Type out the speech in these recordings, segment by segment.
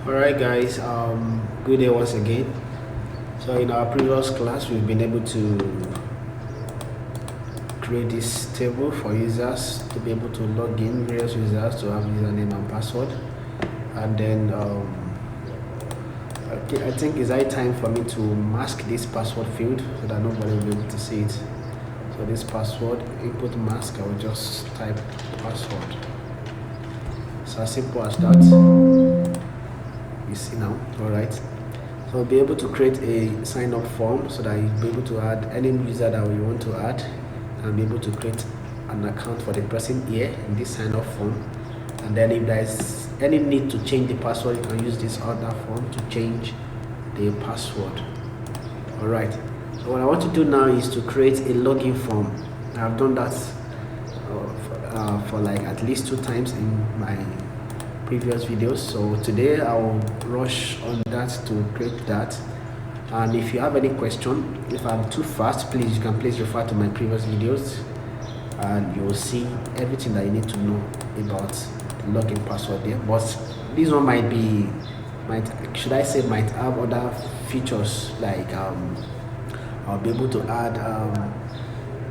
Alright guys, good day once again. So in our previous class we've been able to create this table for users to be able to log in, various users to have username and password, and then okay, I think it's high time for me to mask this password field so that nobody will be able to see it. So this password input mask, I will just type password. It's as simple as that. You see now. All right, so I'll be able to create a sign up form so that you'll be able to add any user that you want to add and be able to create an account for the person here in this sign up form. And then if there's any need to change the password, you can use this other form to change the password. All right, so what I want to do now is to create a login form. I've done that for like at least 2 times in my previous videos, so today I'll rush on that to create that. And if you have any question, if I'm too fast, please you can please refer to my previous videos and you'll see everything that you need to know about the login password there. But this one might have other features, like I'll be able to add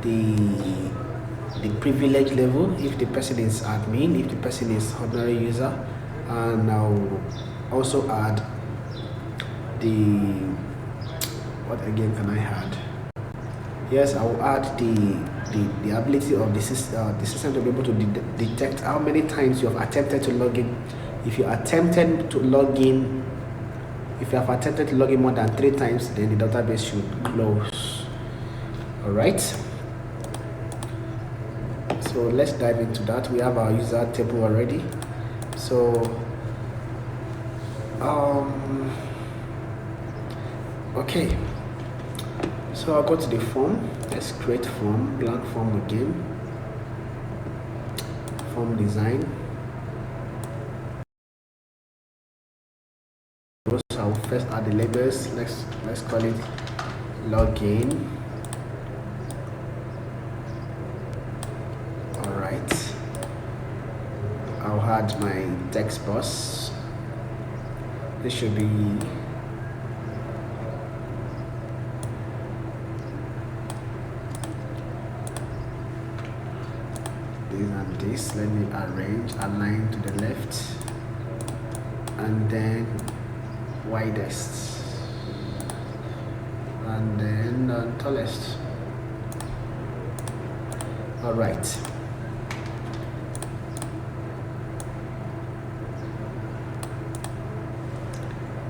the privilege level if the person is admin, if the person is ordinary user, and I'll also add what again can I add? Yes, I will add the ability of the system to be able to detect how many times you have attempted to log in. If you have attempted to log in more than 3 times, then the database should close. All right, so let's dive into that. We have our user table already. So okay, so I'll go to the form. Let's create form, blank form again, form design. So I'll first add the labels. Let's call it login. I'll add my text box. This should be this and this. Let me align to the left, and then widest, and then tallest. All right.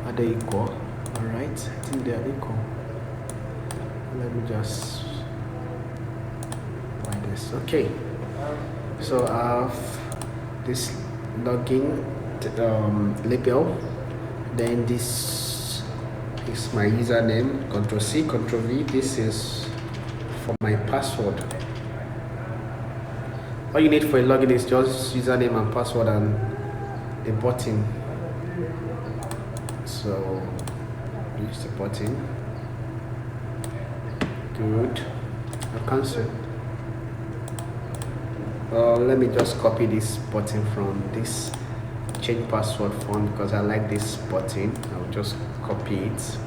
Are they equal? All right, I think they are equal. Let me just widest. Okay, so I have this login label. Then this is my username. Ctrl C, Ctrl V. This is for my password. All you need for a login is just username and password and a button. So use the button. Good. I'll cancel. Let me just copy this button from this change password form because I like this button. I'll just copy it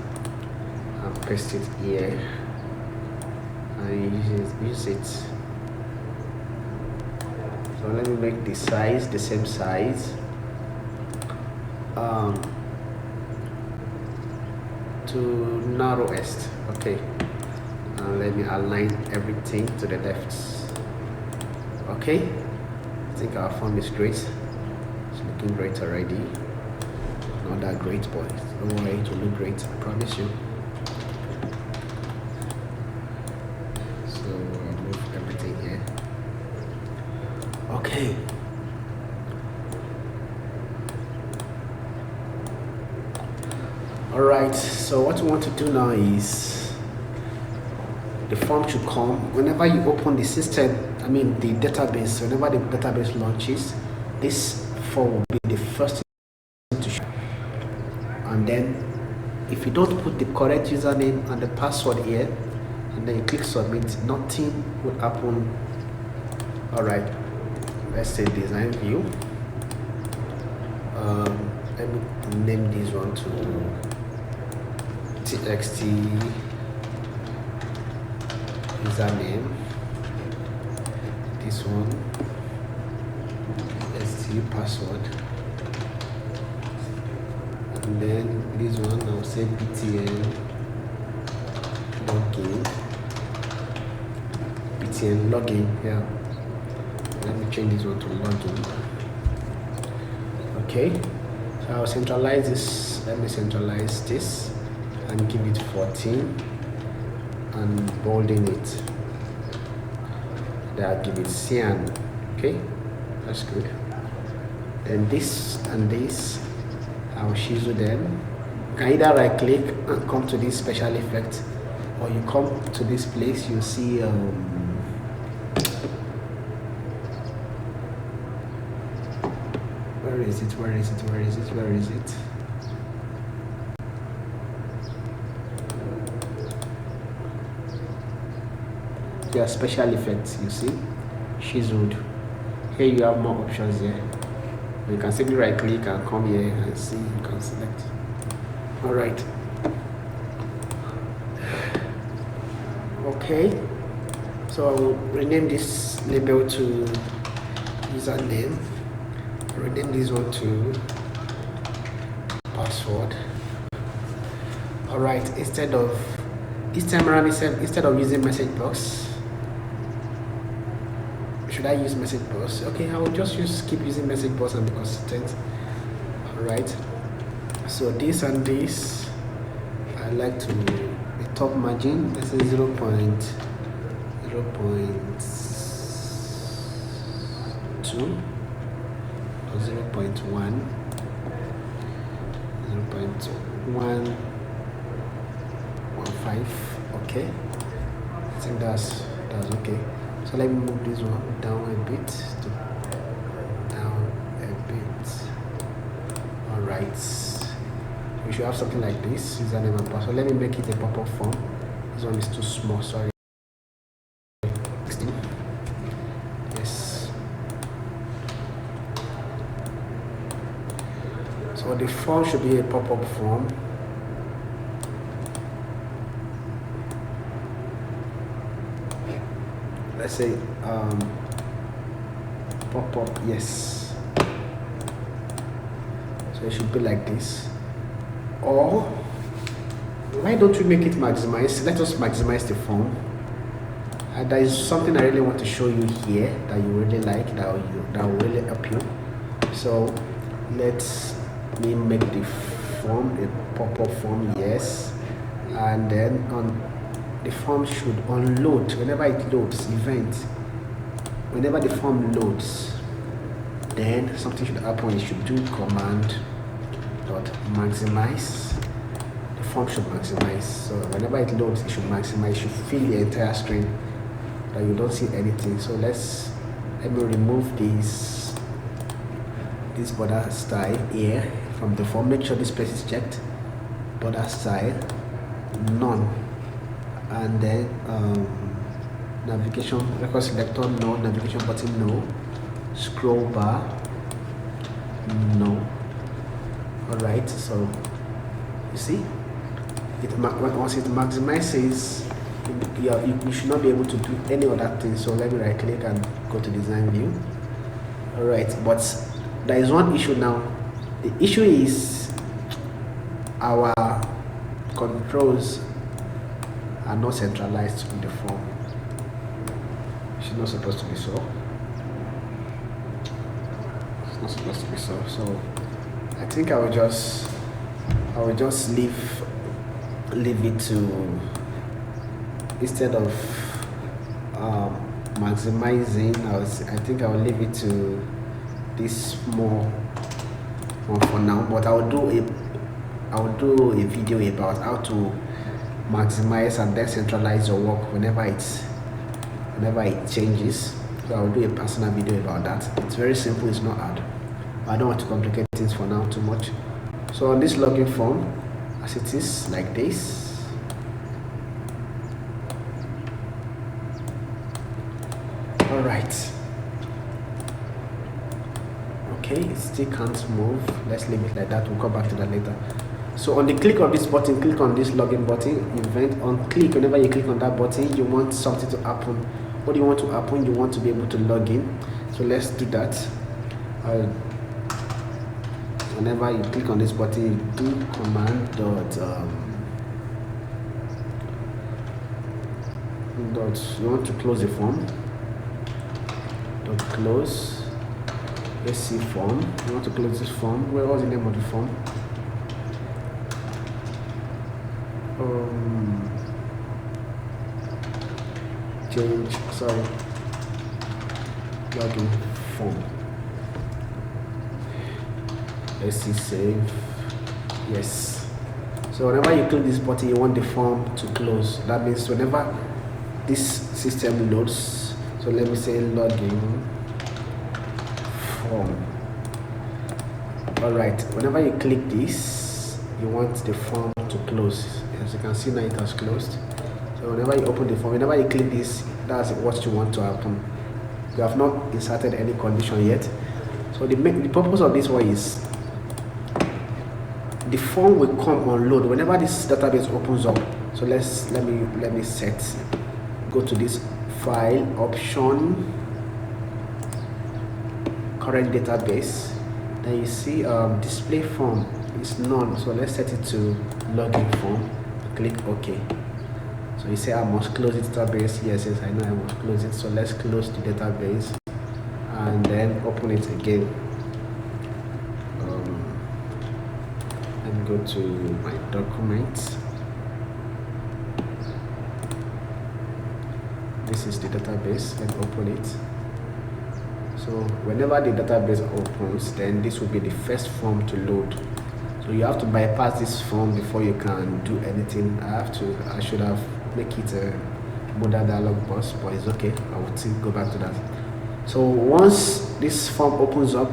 and paste it here and use it. So let me make the size the same size. To narrowest. Okay, let me align everything to the left. Okay, I think our form is great. It's looking great already. Not that great, but don't worry, it will look great, I promise you. So I'll move everything here. Okay. Alright, so what we want to do now is the form should come whenever you open the system, the database. Whenever the database launches, this form will be the first thing to show. And then if you don't put the correct username and the password here and then you click submit, nothing will happen. Alright, let's say design view. let me name this one to txt username, this one st password, and then this one I'll say btn login. Yeah, let me change this one to login. Okay, so I'll centralize this. Let me centralize this and give it 14 and bolding it. Then I'll give it cyan. Okay, that's good. Then this and this, I'll chisel them. You can either right click and come to this special effect, or you come to this place, you see where is it? Yeah, special effects, you see, chiseled. Here you have more options here. You can simply right click and come here and see, you can select. All right. Okay, so I will rename this label to username, rename this one to password. All right, instead of using message box, should I use message box? Okay, I will just keep using message box and be consistent. All right, so this and this, I like to the top margin, this is 0.01 or 0.115. Okay, I think that's okay. So let me move this one down a bit. All right, we should have something like this, username and password. Let me make it a pop-up form. This one is too small, sorry. Yes. So the form should be a pop-up form. Let's say pop-up, yes. So it should be like this. Or why don't we make it maximize? Let us maximize the form. There is something I really want to show you here that you really like, that will really help you. So let me make the form a pop-up form, yes. And then the form should unload whenever it loads event. Whenever the form loads, then something should happen. It should do command dot maximize. The form should maximize. So whenever it loads, it should maximize. It should fill the entire screen that you don't see anything. So let me remove this border style here from the form. Make sure this place is checked. Border style none, and then navigation record selector no, navigation button no, scroll bar no. All right, so you see it once it maximizes, you should not be able to do any other thing. So let me right click and go to design view. All right, but there is one issue now. The issue is our controls are not centralized in the form. It's not supposed to be so. It's not supposed to be so. So I think I will just leave it to, instead of maximizing, I think I will leave it to this more for now. But I will do a video about how to maximize and then centralize your work whenever it changes. So I will do a personal video about that. It's very simple, it's not hard. I don't want to complicate things for now too much. So on this login form, as it is like this, all right. Okay, it still can't move. Let's leave it like that. We'll come back to that later. So on the click of this button, click on this login button, event on click. Whenever you click on that button, you want something to happen. What do you want to happen? You want to be able to log in. So let's do that. Whenever you click on this button, you do command you want to close the form. Dot close. Let's see form. You want to close this form. Where was the name of the form? Change. Sorry. Login form. Let's see save. Yes. So whenever you click this button, you want the form to close. That means whenever this system loads, so let me say login form. Alright, whenever you click this, you want the form to close. As you can see now, it has closed. So whenever you open the form, whenever you click this, that's what you want to happen. You have not inserted any condition yet. So the purpose of this one is the form will come on load whenever this database opens up. So let me set. Go to this file option, current database. Then you see display form is none. So let's set it to login form. Click OK. So you say I must close the database. Yes, I know I must close it. So let's close the database and then open it again. Let me go to my documents. This is the database. Let's open it. So whenever the database opens, then this will be the first form to load. So you have to bypass this form before you can do anything. I should have make it a modal dialog box, but it's okay. I will still go back to that. So once this form opens up,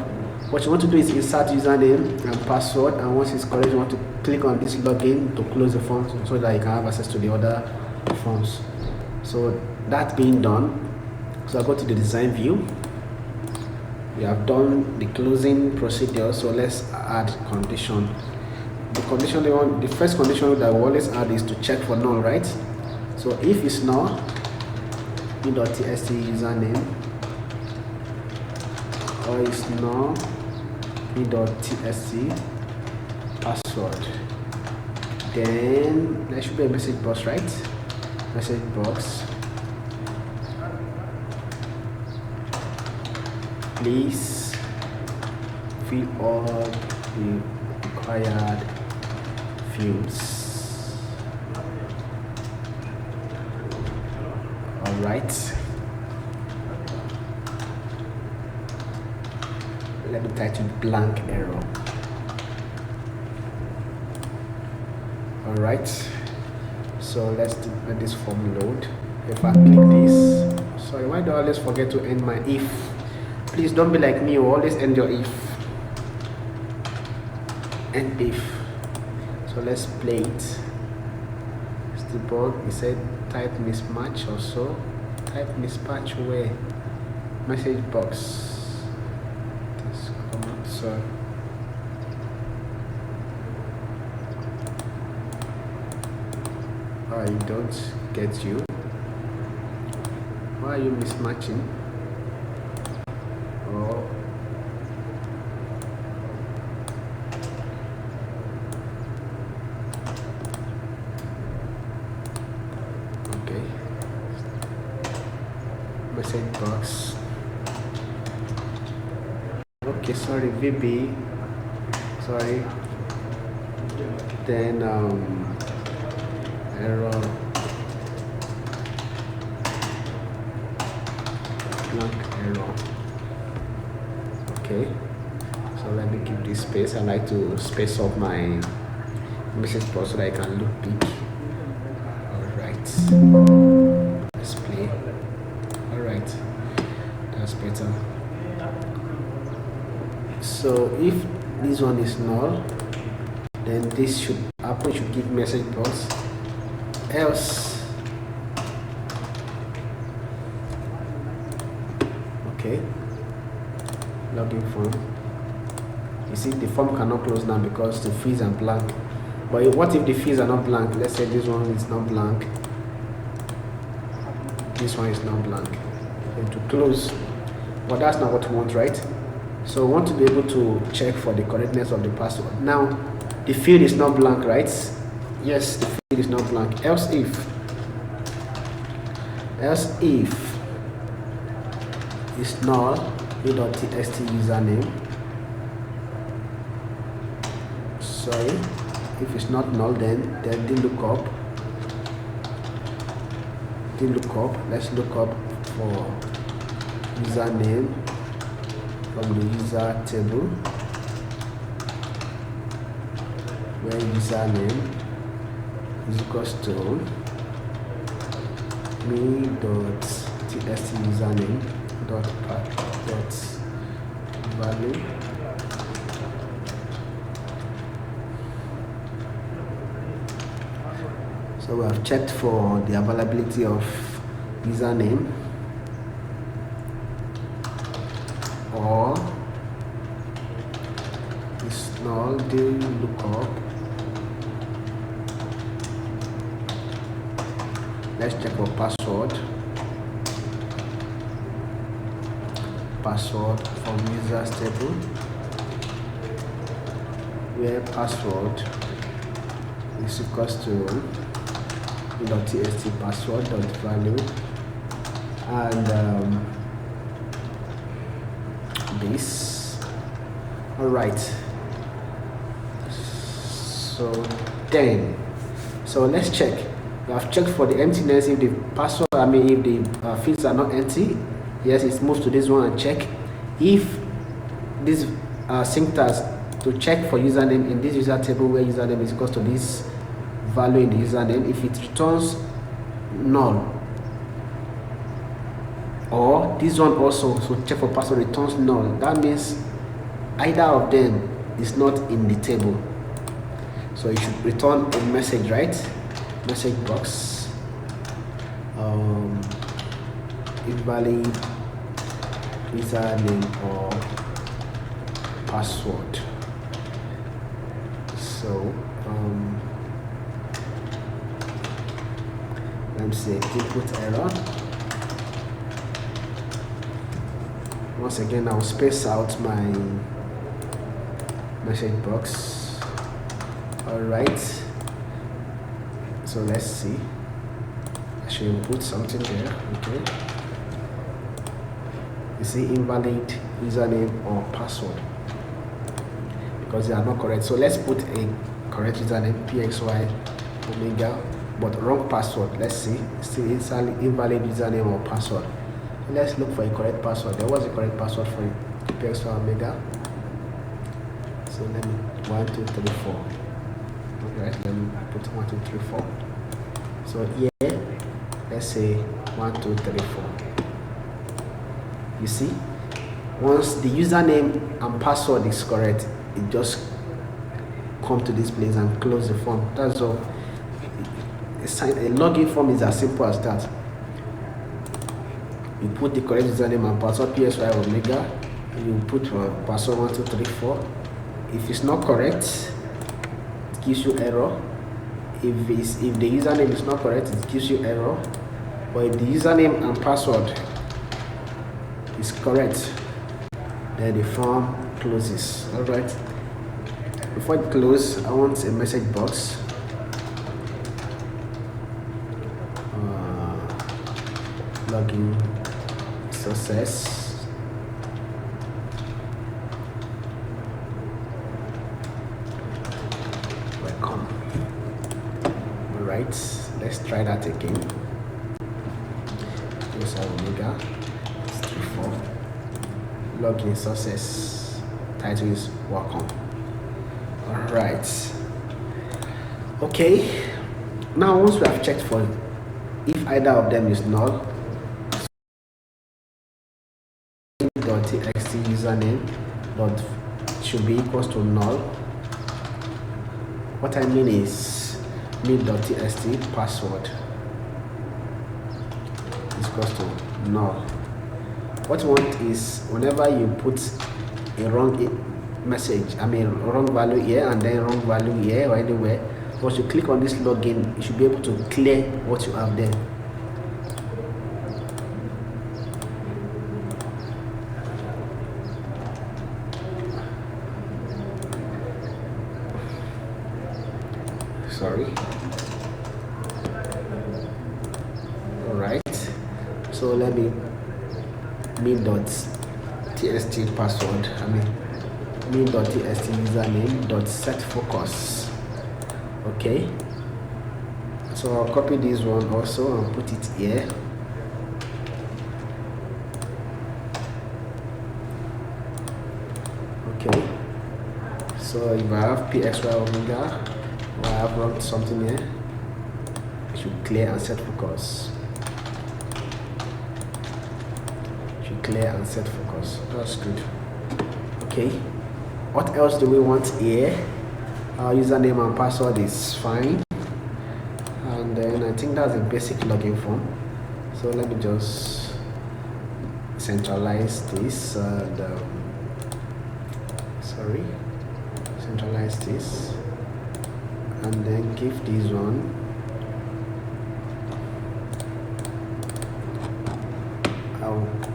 what you want to do is insert username and password, and once it's correct, you want to click on this login to close the form so that you can have access to the other forms. So that being done, so I go to the design view. We have done the closing procedure, so let's add condition. The first condition that we always add is to check for null, right? So if it's null, me.txt username, or it's null, me.txt password. Then there should be a message box, right? Message box. Please fill all the required fields. All right. Let me type blank error. All right. So let this form load. If I click this, sorry, why do I always forget to end my if? Please don't be like me, you always end your if. End if. So let's play it. It's the bug. It said type mismatch or so. Type mismatch where? Message box. This command, so I don't get you. Why are you mismatching? Oh. Okay. Message box. Okay, sorry, VB. Sorry. Then error. Blank error. Okay, so let me give this space. I like to space up my message box so that I can look big. Alright, let's play. Alright, that's better. So if this one is null, then this should happen, should give message box. Else, okay, login form, You see, the form cannot close now because the fields are blank. But what if the fields are not blank? Let's say this one is not blank. This one is not blank. And to close, but that's not what we want, right? So we want to be able to check for the correctness of the password. Now, the field is not blank, right? Yes, the field is not blank. Else if it's null, a.txt username. Sorry, if it's not null, then the lookup. Let's look up for username from the user table, where username is equals to me.txt username dot value. So we have checked for the availability of username, or is null, the lookup. Let's check for password from users table, where password is equals to .txt password.value, and this. All right, so let's check. We have checked for the emptiness. If the password, if the fields are not empty, yes, it moves to this one and check. If this syntax to check for username in this user table, where username is equals to this value in the username, if it returns null, or this one also, so check for password returns null, that means either of them is not in the table. So it should return a message, right? Message box, invalid username or password. So let me say input error. Once again, I'll space out my message box. All right, so let's see. I should put something there. Okay, you see invalid username or password because they are not correct. So let's put a correct username, pxy omega, but wrong password. Let's see, still invalid username or password. Let's look for a correct password. There was a correct password for pxy omega. So let me 1 2 3 4. Okay, let me put 1 2 3 4. So here, let's say 1 2 3 4. You see, once the username and password is correct, it just come to this place and close the form. That's all. A login form is as simple as that. You put the correct username and password, pxy omega. You put password 1 2 3 4. If it's not correct, it gives you error. If the username is not correct, it gives you error. But if the username and password is correct, then the form closes. All right. Before it closes, I want a message box. Login success. Welcome. All right, let's try that again. Pxy omega 34. Login success. Title is welcome. All right. Okay. Now, once we have checked for if either of them is null, .txt username should be equals to null. What I mean is me.txt password is equals to null. What you want is whenever you put a wrong message, wrong value here and then wrong value here or anywhere. Once you click on this login, you should be able to clear what you have there. Sorry. All right, so let me me.txt password, me.txt username .set focus. Okay, so I'll copy this one also and put it here. Okay, so if I have pxy omega, or I have wrong something here, it should clear and set focus. Clear and set focus. That's good. Okay, what else do we want here? Our username and password is fine, and then I think that's a basic login form. So let me just centralize this and centralize this and then give this one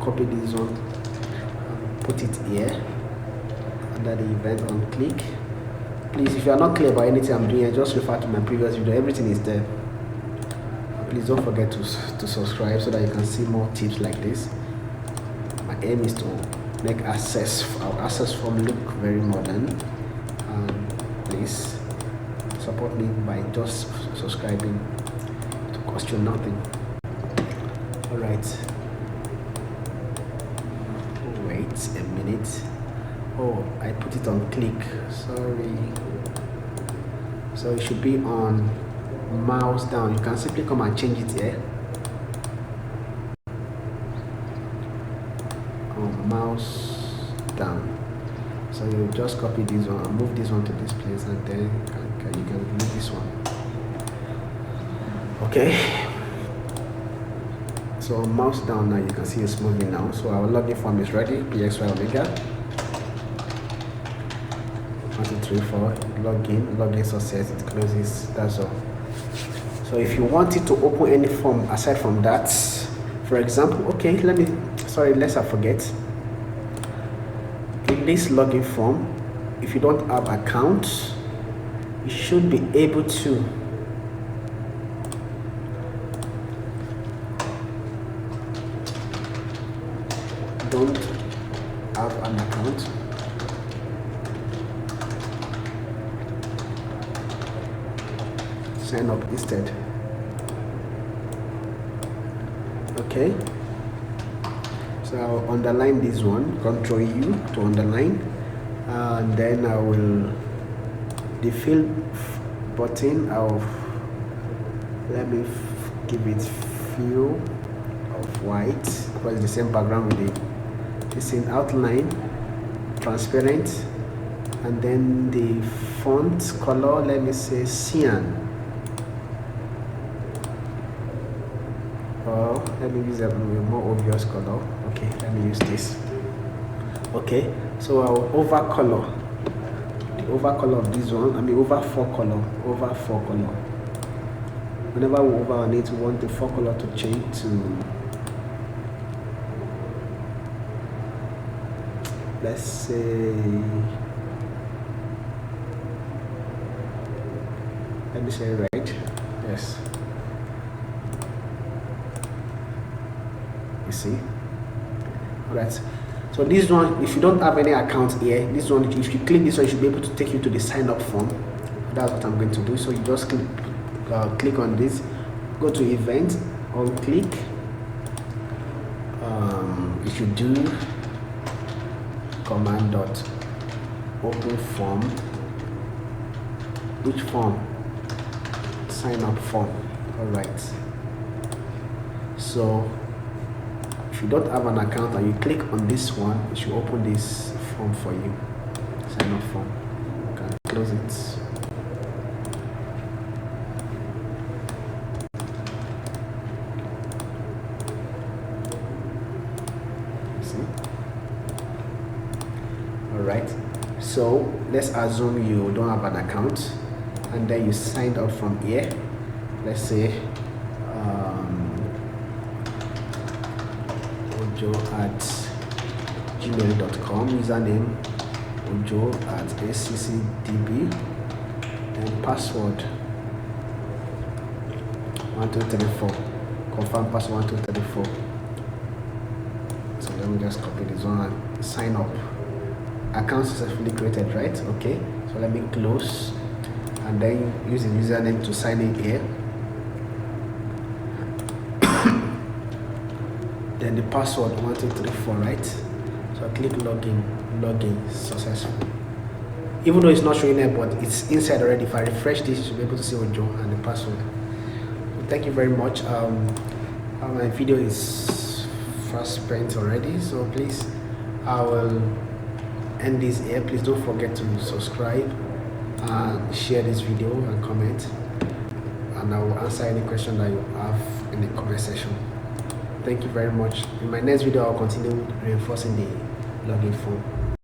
copy this one, put it here under the event on click. Please, if you are not clear about anything I'm doing, just refer to my previous video. Everything is there. Please don't forget to subscribe so that you can see more tips like this. My aim is to make our access form look very modern. Please support me by just subscribing. To cost you nothing. All right. A minute. Oh, I put it on click. Sorry. So it should be on mouse down. You can simply come and change it here. On mouse down. So you just copy this one and move this one to this place, and then you can move this one. Okay. So mouse down now, you can see it's moving now. So our login form is ready. pxy omega 1 2 3 4 login success, it closes. That's all. So if you want it to open any form aside from that, for example, okay, let's forget. In this login form, if you don't have account, you should be able to don't have an account, sign up instead. Okay, so I'll underline this one, Ctrl U to underline, and then I will the fill button, let me give it fill of white because it's the same background with it's in outline, transparent, and then the font color, let me say cyan, or let me use a more obvious color. Okay, let me use this. Okay, so our over color, the over color of this one, over 4 color. Whenever we over on it, we want the 4 color to change to, let's say, let me say red. Yes, you see. All right, so this one, if you don't have any account here, this one, if you click this one, you should be able to take you to the sign up form. That's what I'm going to do. So you just click on this, go to event, on click, you should do command dot open form. Which form? Sign up form. All right, so if you don't have an account and you click on this one, it should open this form for you, sign up form. You can close it. So let's assume you don't have an account and then you signed up from here. Let's say ojo@gmail.com, username ojo@sccdb, and password 1234, confirm password 1234. So let me just copy this one and sign up. Account successfully created, right? Okay, so let me close and then use the username to sign in here. Then the password 1234, right? So I click login successful. Even though it's not showing there, but it's inside already. If I refresh this, you should be able to see Ojo and the password. So thank you very much. My video is fast spent already, so please, I will end this here. Please don't forget to subscribe and share this video and comment, and I will answer any question that you have in the comment section. Thank you very much. In my next video, I'll continue reinforcing the login form.